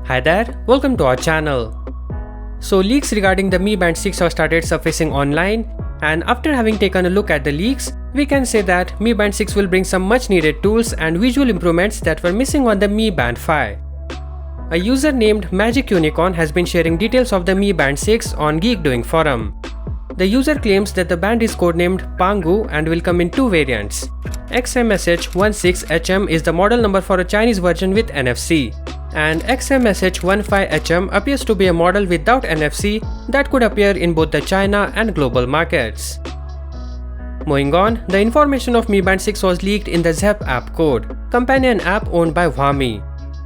Hi there, welcome to our channel. So leaks regarding the Mi Band 6 have started surfacing online, and after having taken a look at the leaks, we can say that Mi Band 6 will bring some much needed tools and visual improvements that were missing on the Mi Band 5. A user named Magic Unicorn has been sharing details of the Mi Band 6 on Geek Doing forum. The user claims that the band is codenamed Pangu and will come in two variants. XMSH16HM is the model number for a Chinese version with NFC, and XMSH15HM appears to be a model without NFC that could appear in both the China and global markets. Moving on, the information of Mi Band 6 was leaked in the Zepp app code, companion app owned by Xiaomi.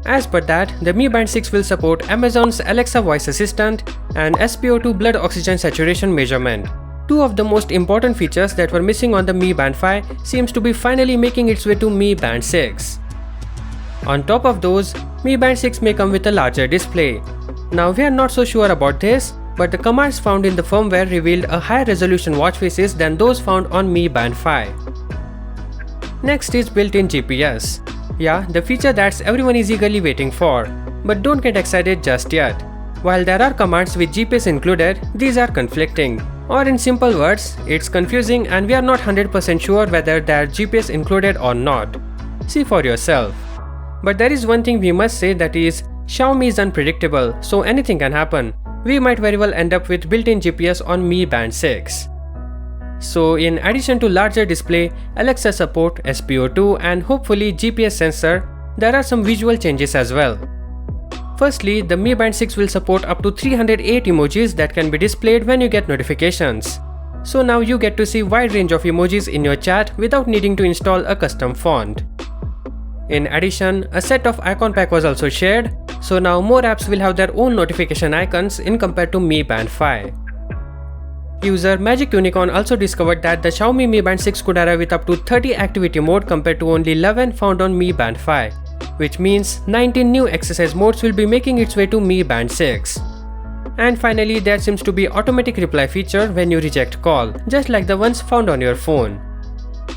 As per that, the Mi Band 6 will support Amazon's Alexa voice assistant and SpO2 blood oxygen saturation measurement. Two of the most important features that were missing on the Mi Band 5 seems to be finally making its way to Mi Band 6. On top of those, Mi Band 6 may come with a larger display. Now we are not so sure about this, but the commands found in the firmware revealed a higher resolution watch faces than those found on Mi Band 5. Next is built-in GPS. Yeah, the feature that everyone is eagerly waiting for. But don't get excited just yet. While there are commands with GPS included, these are conflicting. Or in simple words, it's confusing and we are not 100% sure whether there's GPS included or not. See for yourself. But there is one thing we must say, that is, Xiaomi is unpredictable, so anything can happen. We might very well end up with built-in GPS on Mi Band 6. So in addition to larger display, Alexa support, SpO2 and hopefully GPS sensor, there are some visual changes as well. Firstly, the Mi Band 6 will support up to 308 emojis that can be displayed when you get notifications. So now you get to see wide range of emojis in your chat without needing to install a custom font. In addition, a set of icon pack was also shared, so now more apps will have their own notification icons in compared to Mi Band 5. User Magic Unicorn also discovered that the Xiaomi Mi Band 6 could arrive with up to 30 activity mode compared to only 11 found on Mi Band 5, which means 19 new exercise modes will be making its way to Mi Band 6. And finally, there seems to be automatic reply feature when you reject call, just like the ones found on your phone.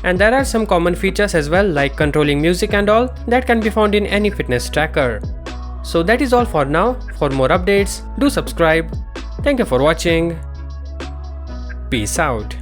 And there are some common features as well, like controlling music and all, that can be found in any fitness tracker. So that is all for now. For more updates, do subscribe. Thank you for watching. Peace out.